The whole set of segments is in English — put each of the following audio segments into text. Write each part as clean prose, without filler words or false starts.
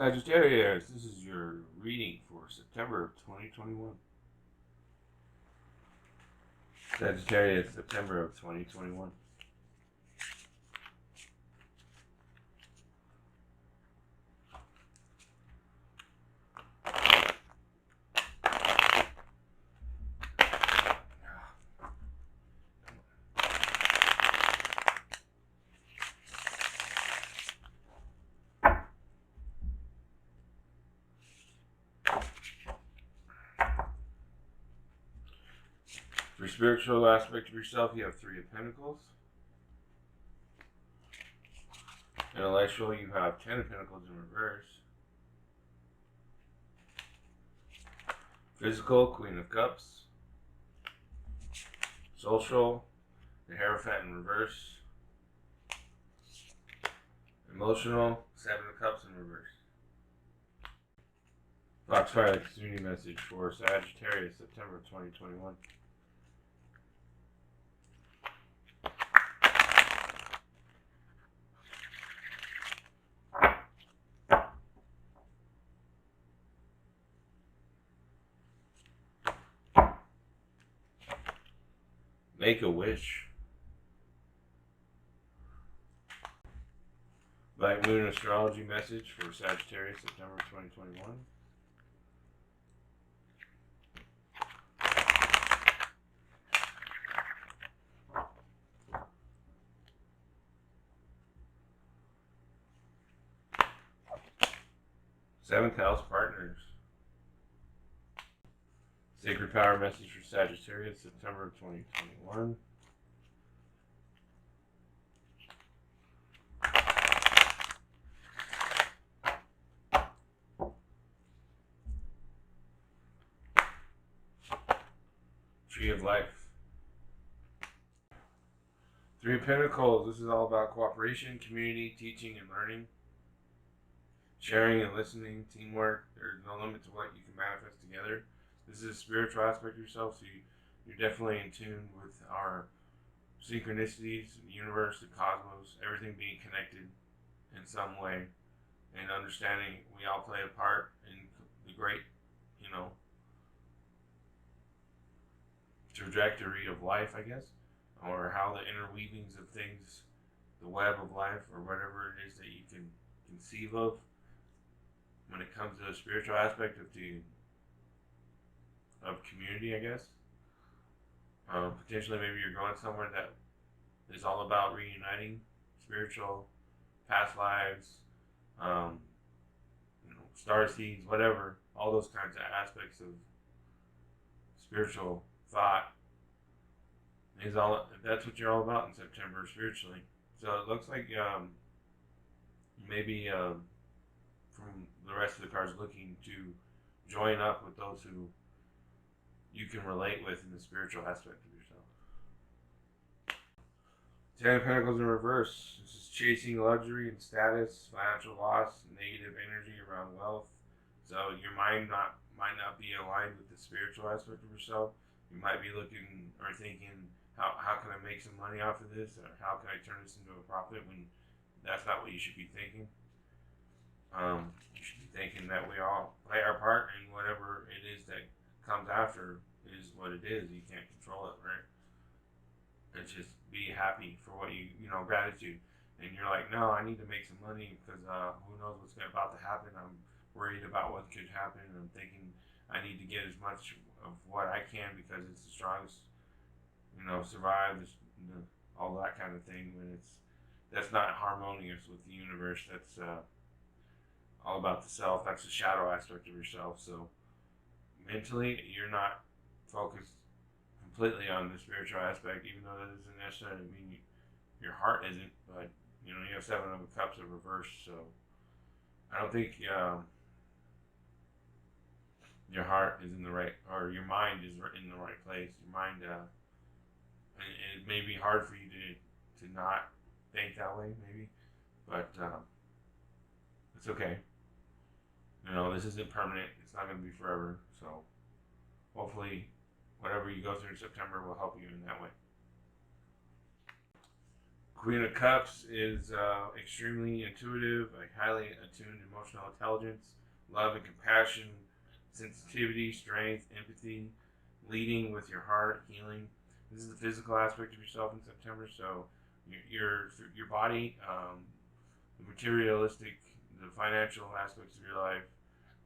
Sagittarius, this is your reading for September of 2021. Sagittarius, September of 2021. For spiritual aspect of yourself, you have Three of Pentacles. Intellectual, you have Ten of Pentacles in reverse. Physical, Queen of Cups. Social, the Hierophant in reverse. Emotional, Seven of Cups in reverse. Foxfire community message for Sagittarius, September 2021. Make a wish. Black Moon astrology message for Sagittarius, September 2021. Seventh house partners. Sacred power message for Sagittarius, September 2021. Tree of life. Three of Pentacles. This is all about cooperation, community, teaching, and learning. Sharing and listening, teamwork. There's no limit to what you can manifest together. This is a spiritual aspect of yourself, so you're definitely in tune with our synchronicities, the universe, the cosmos, everything being connected in some way, and understanding we all play a part in the great, trajectory of life, I guess, or how the interweavings of things, the web of life, or whatever it is that you can conceive of when it comes to the spiritual aspect of community, I guess. Potentially, maybe you're going somewhere that is all about reuniting spiritual past lives, star seeds, whatever. All those kinds of aspects of spiritual thought is all. That's what you're all about in September spiritually. So it looks like maybe from the rest of the cards looking to join up with those who you can relate with in the spiritual aspect of yourself. Ten of Pentacles in reverse. This is chasing luxury and status, financial loss, negative energy around wealth. So your mind might not be aligned with the spiritual aspect of yourself. You might be looking or thinking, how can I make some money off of this? Or how can I turn this into a profit, when that's not what you should be thinking. You should be thinking that we all play our part, and whatever it is that comes after is what it is. You can't control it, right? It's just be happy for what gratitude. And you're like, no, I need to make some money because who knows what's about to happen. I'm worried about what could happen, and I'm thinking I need to get as much of what I can because it's the strongest, survive, all that kind of thing. When that's not harmonious with the universe. That's all about the self. That's the shadow aspect of yourself. So mentally, you're not focused completely on the spiritual aspect, even though that doesn't necessarily mean your heart isn't. But you have Seven of Cups in reverse, so I don't think your heart is in the right, or your mind is in the right place. Your mind, it may be hard for you to not think that way, maybe, but it's okay. This isn't permanent. It's not going to be forever. So hopefully whatever you go through in September will help you in that way. Queen of Cups is extremely intuitive, like highly attuned emotional intelligence, love and compassion, sensitivity, strength, empathy, leading with your heart, healing. This is the physical aspect of yourself in September. So your body, the materialistic, the financial aspects of your life,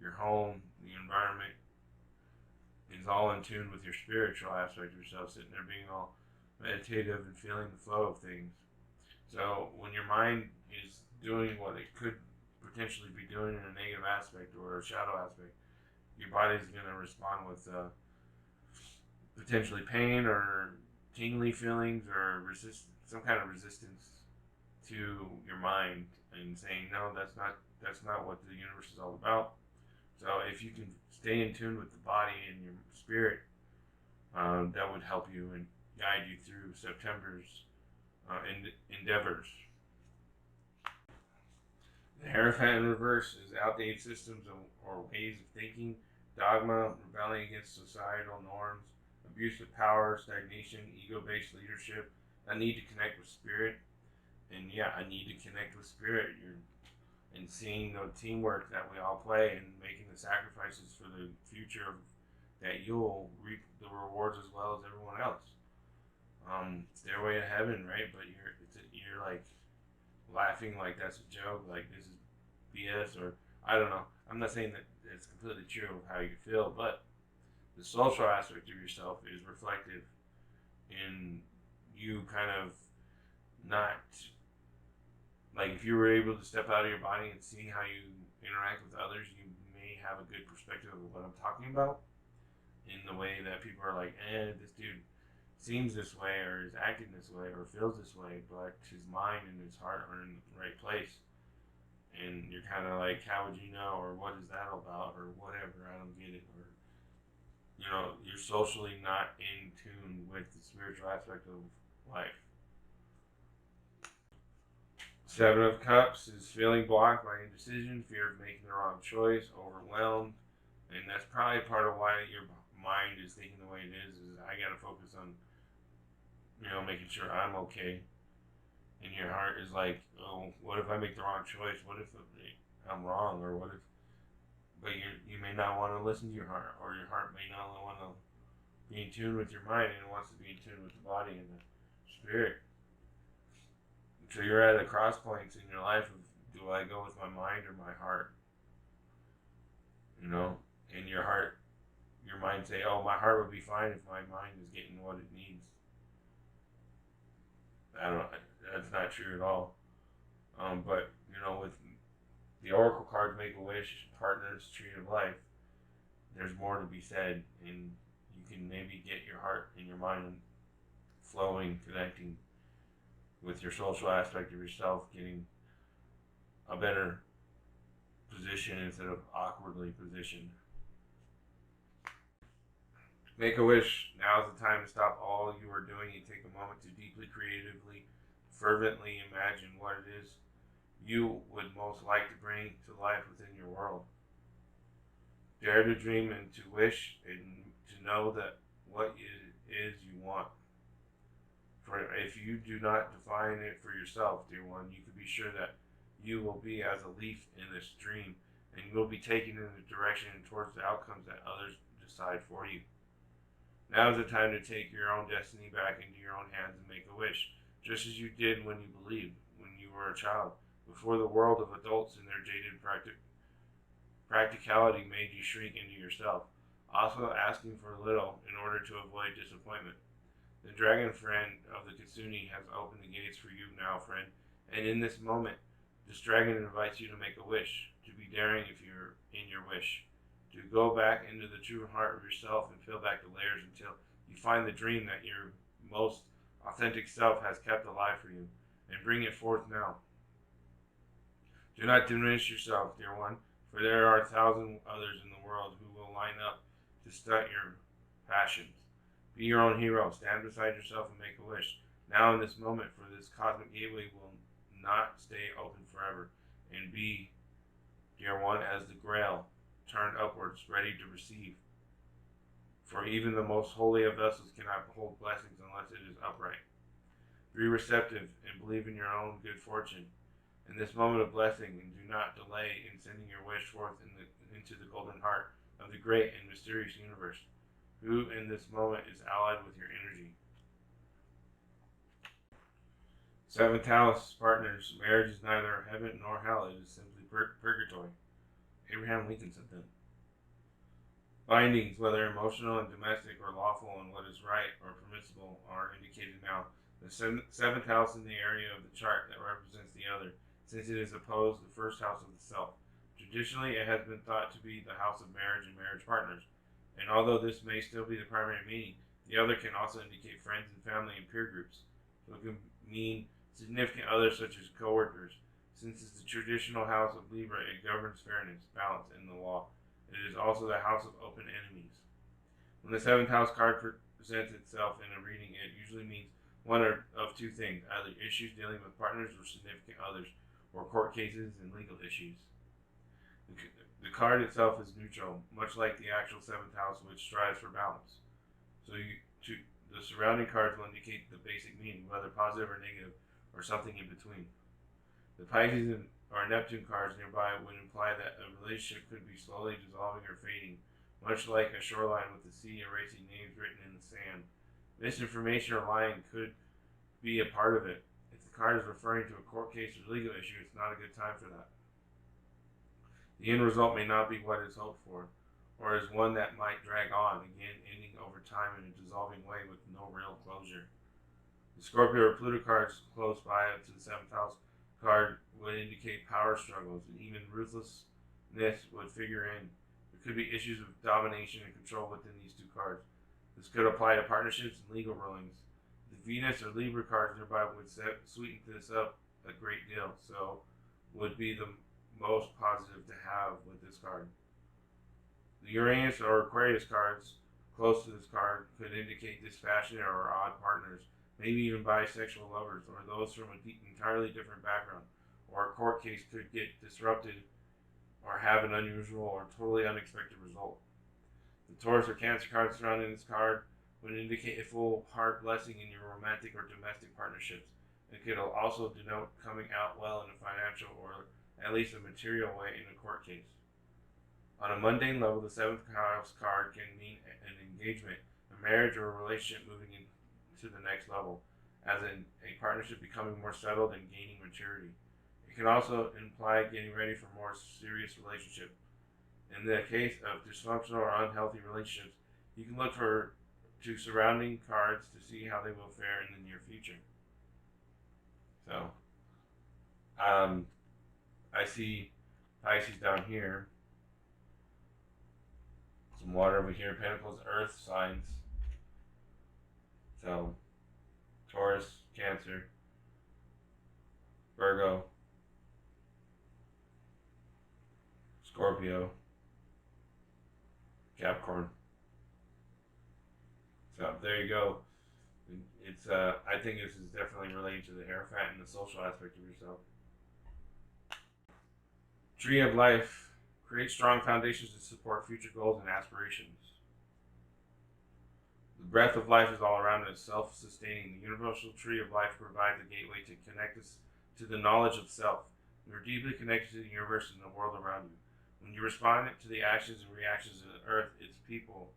your home, the environment is all in tune with your spiritual aspect of yourself, sitting there being all meditative and feeling the flow of things. So when your mind is doing what it could potentially be doing in a negative aspect or a shadow aspect, your body's going to respond with potentially pain or tingly feelings or some kind of resistance to your mind and saying, no, that's not what the universe is all about. So if you can stay in tune with the body and your spirit, that would help you and guide you through September's endeavors. The Hierophant in reverse is outdated systems or ways of thinking, dogma, rebelling against societal norms, abuse of power, stagnation, ego-based leadership, a need to connect with spirit. And yeah, I need to connect with spirit. And seeing the teamwork that we all play and making the sacrifices for the future that you'll reap the rewards as well as everyone else. Stairway to heaven, right? But you're like laughing like that's a joke, like this is BS, or I don't know. I'm not saying that it's completely true of how you feel, but the social aspect of yourself is reflective in you kind of not, like if you were able to step out of your body and see how you interact with others, you may have a good perspective of what I'm talking about in the way that people are like, this dude seems this way or is acting this way or feels this way, but his mind and his heart are in the right place. And you're kind of like, how would you know? Or what is that about? Or whatever, I don't get it. Or, you're socially not in tune with the spiritual aspect of life. Seven of Cups is feeling blocked by indecision, fear of making the wrong choice, overwhelmed. And that's probably part of why your mind is thinking the way it is I got to focus on, making sure I'm okay. And your heart is like, oh, what if I make the wrong choice? What if I'm wrong? Or what if, but you may not want to listen to your heart, or your heart may not want to be in tune with your mind, and it wants to be in tune with the body and the spirit. So you're at a cross points in your life of, do I go with my mind or my heart? And your mind say, oh, my heart would be fine if my mind is getting what it needs. That's not true at all. But, with the Oracle cards, Make-A-Wish, Partners, Tree of Life, there's more to be said, and you can maybe get your heart and your mind flowing, connecting with your social aspect of yourself, getting a better position instead of awkwardly positioned. Make-A-Wish, now's the time to stop all you are doing and take a moment to deeply, creatively, fervently imagine what it is you would most like to bring to life within your world. Dare to dream and to wish and to know that what it is you want. For if you do not define it for yourself, dear one, you can be sure that you will be as a leaf in this dream, and you will be taken in the direction and towards the outcomes that others decide for you. Now is the time to take your own destiny back into your own hands and make a wish, just as you did when you believed, when you were a child, before the world of adults and their jaded practicality made you shrink into yourself, also asking for little in order to avoid disappointment. The dragon friend of the Kitsune has opened the gates for you now, friend, and in this moment, this dragon invites you to make a wish, to be daring if you're in your wish, to go back into the true heart of yourself and peel back the layers until you find the dream that your most authentic self has kept alive for you, and bring it forth now. Do not diminish yourself, dear one, for there are 1,000 others in the world who will line up to stunt your passions. Be your own hero. Stand beside yourself and make a wish. Now in this moment, for this cosmic gateway will not stay open forever, and be, dear one, as the grail, turned upwards, ready to receive. For even the most holy of vessels cannot hold blessings unless it is upright. Be receptive and believe in your own good fortune in this moment of blessing, and do not delay in sending your wish forth into the golden heart of the great and mysterious universe, who in this moment is allied with your energy. Seventh house partners, marriage is neither heaven nor hell, it is simply purgatory. Abraham Lincoln said that. Bindings, whether emotional and domestic or lawful and what is right or permissible, are indicated now. The seventh house in the area of the chart that represents the other, since it is opposed to the first house of the self. Traditionally, it has been thought to be the house of marriage and marriage partners, and although this may still be the primary meaning, the other can also indicate friends and family and peer groups. So it can mean significant others such as co-workers. Since it's the traditional house of Libra, it governs fairness, balance, and the law. It is also the house of open enemies. When the seventh house card presents itself in a reading, it usually means one of two things, either issues dealing with partners or significant others, or court cases and legal issues. The card itself is neutral, much like the actual seventh house, which strives for balance. So the surrounding cards will indicate the basic meaning, whether positive or negative, or something in between. The Pisces or Neptune cards nearby would imply that a relationship could be slowly dissolving or fading, much like a shoreline with the sea erasing names written in the sand. Misinformation or lying could be a part of it. If the card is referring to a court case or legal issue, it's not a good time for that. The end result may not be what is hoped for, or is one that might drag on, again ending over time in a dissolving way with no real closure. The Scorpio or Pluto cards close by to the seventh house card would indicate power struggles, and even ruthlessness would figure in. There could be issues of domination and control within these two cards. This could apply to partnerships and legal rulings. The Venus or Libra cards nearby would sweeten this up a great deal, so would be the most positive to have with this card. The Uranus or Aquarius cards close to this card could indicate dispassionate or odd partners, maybe even bisexual lovers, or those from an entirely different background, or a court case could get disrupted or have an unusual or totally unexpected result. The Taurus or Cancer cards surrounding this card would indicate a full heart blessing in your romantic or domestic partnerships. It could also denote coming out well in a financial or at least a material way in a court case. On a mundane level, the seventh house card can mean an engagement, a marriage, or a relationship moving into the next level, as in a partnership becoming more settled and gaining maturity. It can also imply getting ready for a more serious relationship. In the case of dysfunctional or unhealthy relationships, you can look to surrounding cards to see how they will fare in the near future. So, I see Pisces down here, some water over here, Pentacles, Earth signs. So, Taurus, Cancer, Virgo, Scorpio, Capricorn. So there you go. It's I think this is definitely related to the Hierophant and the social aspect of yourself. Tree of Life. Create strong foundations to support future goals and aspirations. The breath of life is all around us, self-sustaining. The universal tree of life provides a gateway to connect us to the knowledge of self. We are deeply connected to the universe and the world around you. When you respond to the actions and reactions of the earth, its people,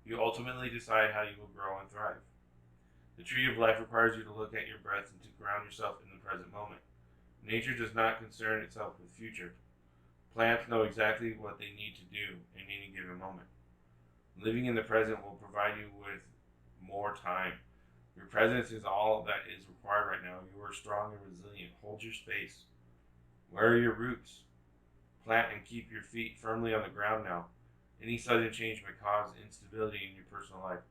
you ultimately decide how you will grow and thrive. The tree of life requires you to look at your breath and to ground yourself in the present moment. Nature does not concern itself with the future. Plants know exactly what they need to do in any given moment. Living in the present will provide you with more time. Your presence is all that is required right now. You are strong and resilient. Hold your space. Where are your roots? Plant and keep your feet firmly on the ground now. Any sudden change may cause instability in your personal life.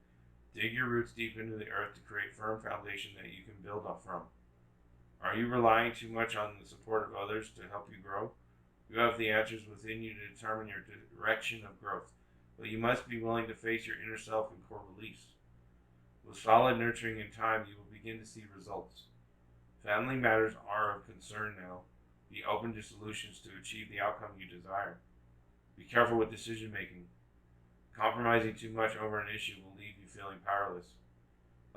Dig your roots deep into the earth to create firm foundation that you can build up from. Are you relying too much on the support of others to help you grow? You have the answers within you to determine your direction of growth, but you must be willing to face your inner self and core beliefs. With solid nurturing in time, you will begin to see results. Family matters are of concern now. Be open to solutions to achieve the outcome you desire. Be careful with decision making. Compromising too much over an issue will leave you feeling powerless.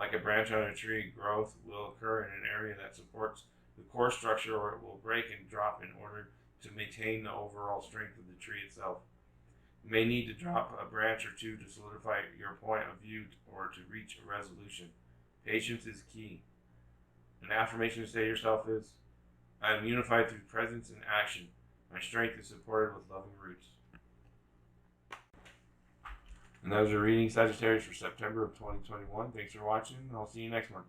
Like a branch on a tree, growth will occur in an area that supports the core structure, or it will break and drop in order to maintain the overall strength of the tree itself. You may need to drop a branch or two to solidify your point of view or to reach a resolution. Patience is key. An affirmation to say to yourself is, I am unified through presence and action. My strength is supported with loving roots. And that was your reading, Sagittarius, for September of 2021. Thanks for watching. I'll see you next month.